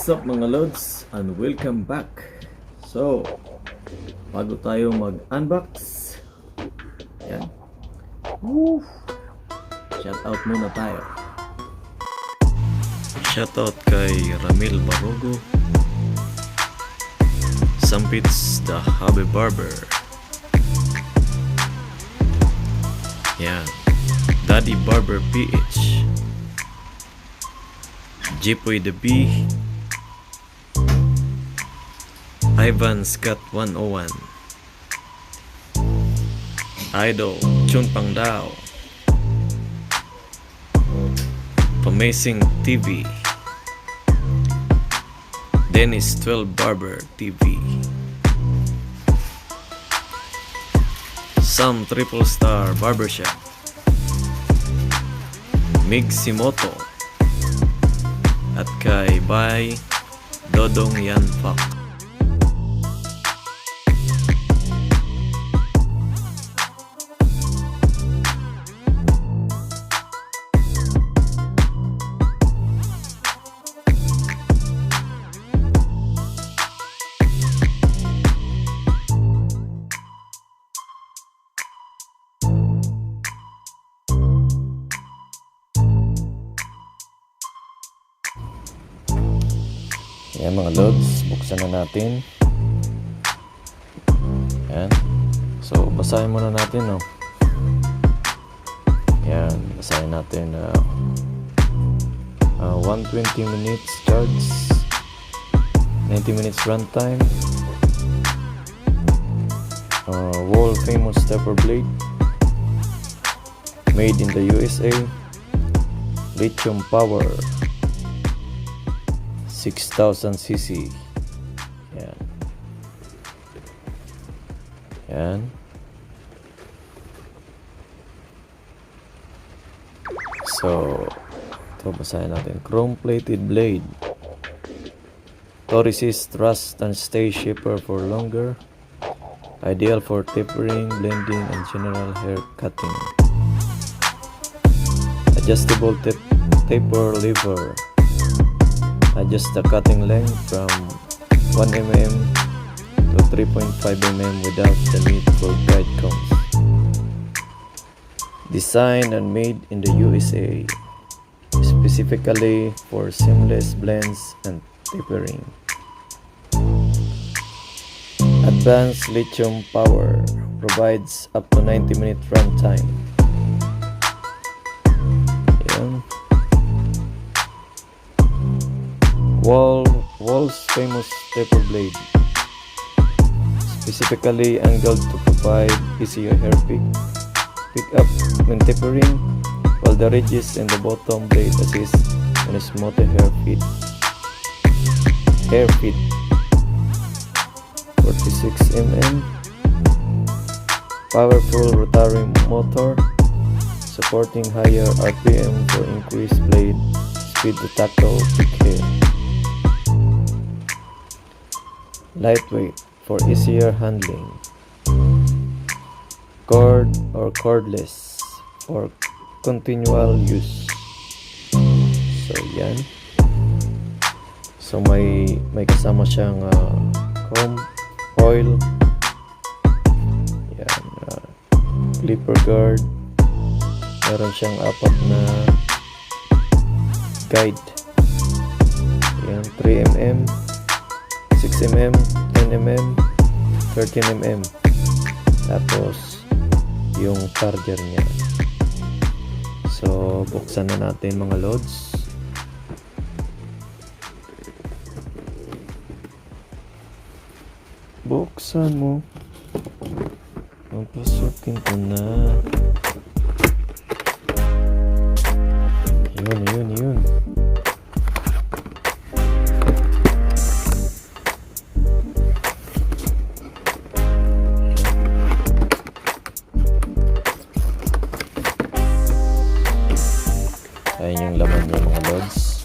What's up mga lods and welcome back. So, bago tayo mag-unbox, yan. Woo! Shoutout muna tayo. Shoutout kay Ramil Barogo, Sampits the Hobby Barber, yan. Daddy Barber PH, Jipoy the B, Ivan Scott 101, Idol Chun Pang Dao, Pamazing TV, Dennis 12 Barber TV, Sam Triple Star Barbershop, Mig Simoto, at kay Bay Dodong Yan Pak. Yan mga lods, buksan na natin. Yan. So, basahin muna natin, no? Yan, basahin natin. 120 minutes charge, 90 minutes runtime. World famous stepper blade, made in the USA. Lithium power, 6,000 cc. Yan. Yan. So, ito basahin natin. Chrome plated blade to resist rust and stay shaper for longer. Ideal for tapering, blending, and general hair cutting. Adjustable taper lever. Adjust the cutting length from 1 mm to 3.5 mm without the need for guide combs. Designed and made in the USA, specifically for seamless blends and tapering. Advanced lithium power provides up to 90-minute runtime. Yan. Wahl's famous taper blade, specifically angled to provide easier hair pick up when tapering, while the ridges in the bottom blade assist in a smoother hair feed. 46 mm, powerful rotary motor, supporting higher RPM for increased blade speed to tackle thick hair. Lightweight for easier handling. Cord or cordless for continual use. So yan. So may kasama siyang comb, oil, yan, clipper guard. Meron siyang 4 na guide. Yan, 3mm, 6mm, 10mm, 13mm. Tapos yung charger niya. So buksan na natin mga loads. Buksan mo. Papasukin ko na. Yun. Ayan yung laman niya mga lods.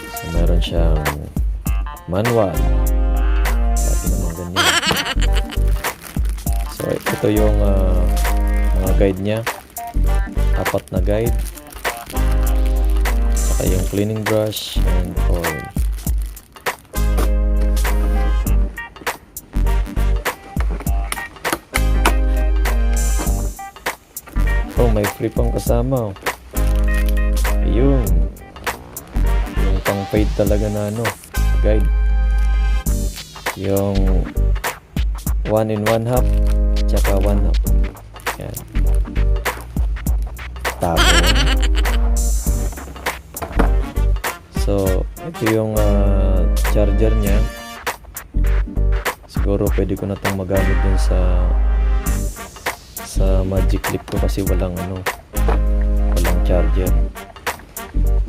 So meron siyang manual. Dati naman ganyan. So ito yung mga guide niya. 4 na guide. Saka yung cleaning brush and oil. Oh, may free pang kasama. Ayun. Yung pang paid talaga na guide. Yung 1 in 1 half tsaka 1 half. Yan. Tapos so ito yung charger nya. Siguro pwede ko na itong magamit dun sa magic clip ko kasi walang charger.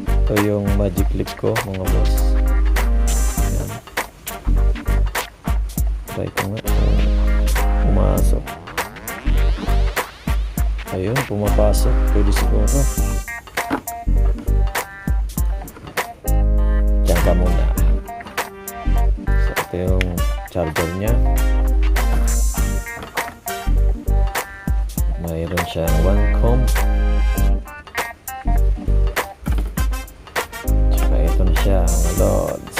Ito yung magic clip ko mga boss. Yan. Try ko nga pumasok. Ayun, pumapasok. Pwede siguro. Diyan ka muna. So ito yung charger nya. Mayroon siyang 1 comb. Tsaka ito na siya mga lods.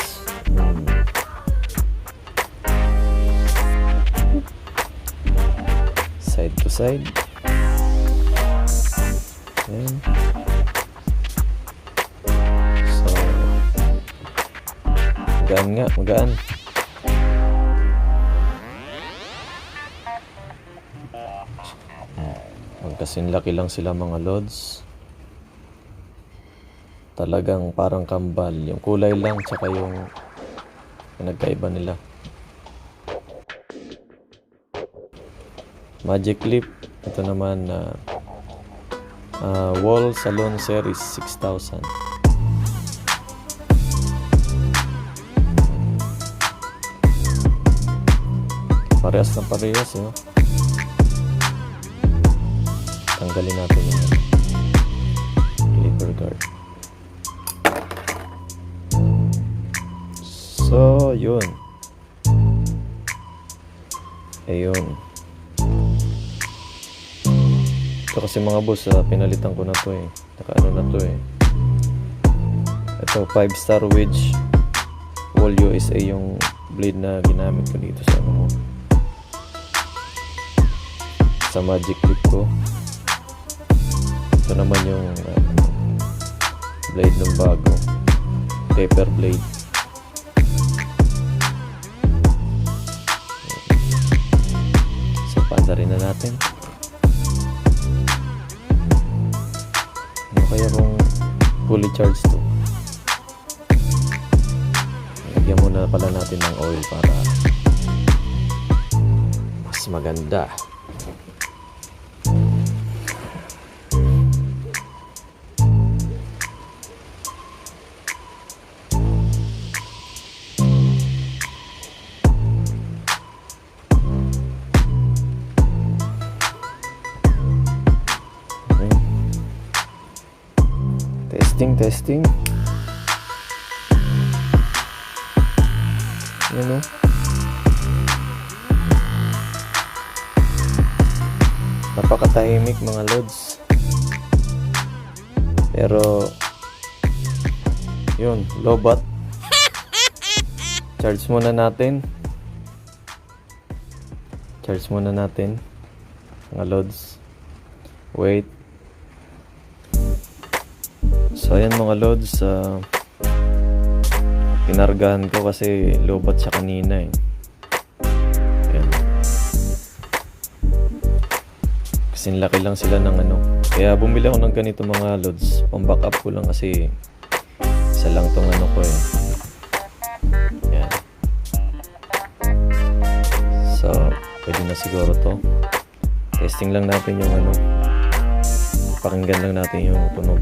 Side to side. Ayan. So magaan nga, magaan. Magkasing laki lang sila mga lods. Talagang parang kambal. Yung kulay lang tsaka yung nagkaiba nila. Magic clip. Ito naman Wahl Salon Series 6000. Parehas na parehas tanggalin natin yung clipper guard. So yun. Ayun. Ito kasi mga boss, pinalitan ko na to Naka na to Ito 5-star wedge Wahl USA yung blade na ginamit ko dito sa magic clip ko. Ito naman yung blade ng bago, paper blade. So paanda rin na natin. Kaya kung fully charged to, lagyan muna pala natin ng oil para mas maganda. Testing. Yan napakatahimik mga lods. Pero yun, lobat. Charge muna natin mga lods. Wait. So ayan mga lods, pinargahan ko kasi lobat siya kanina Ayan. Kasing laki lang sila ng kaya bumili ako ng ganito mga lods. Pang backup ko lang kasi isa lang tong ko Ayan. So pwede na siguro to. Testing lang natin yung pakinggan lang natin yung tunog.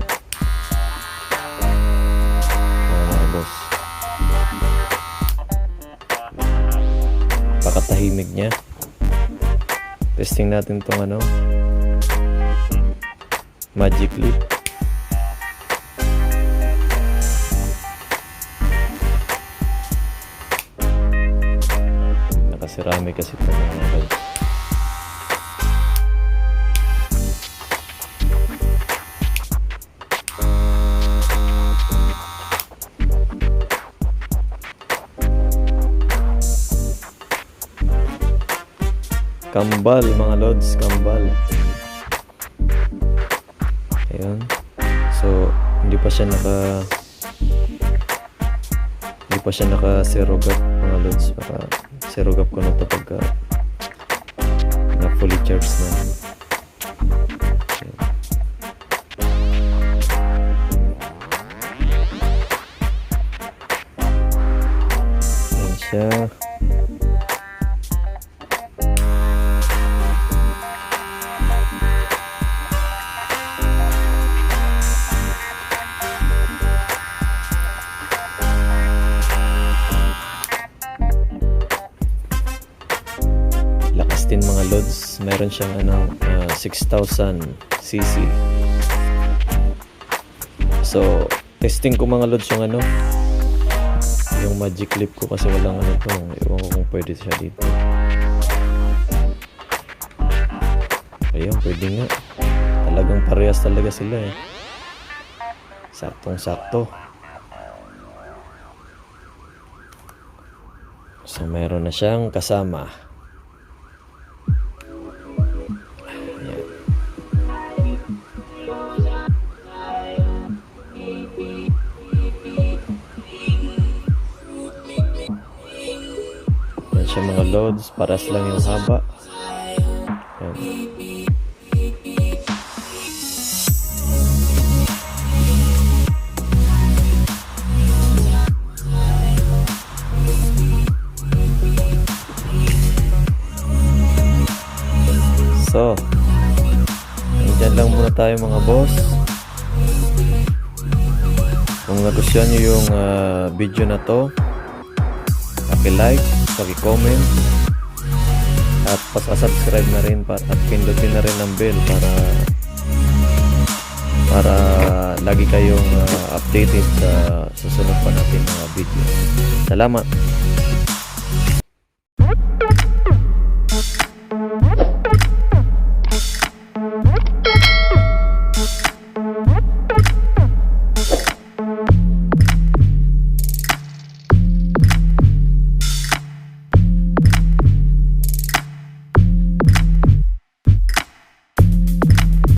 Pakatahimik niya. Testing natin tong magic clip. Nakasirami kasi ito mga guys. Kambal mga lods, kambal. Ayun. So, hindi pa siya naka zero gap mga lods. Para zero gap ko na ito pagka na fully charged na. Ayan siya. Lakas din mga lods. Meron siyang 6,000 cc. So, testing ko mga lods yung magic clip ko kasi walang ito. Ewan ko kung pwede siya dito. Ayun, pwede nga. Talagang parehas talaga sila eh. Saktong sakto. So, meron na siyang kasama. Ayan. Ayan siya mga loads. Paras lang yung haba. Ayan. So, dyan lang muna tayo mga boss. Kung nagustuhan nyo yung video na to, paki-like, paki-comment, at pasasubscribe na rin at pindutin na rin ang bell para lagi kayong updated sa susunod pa natin mga video. Salamat!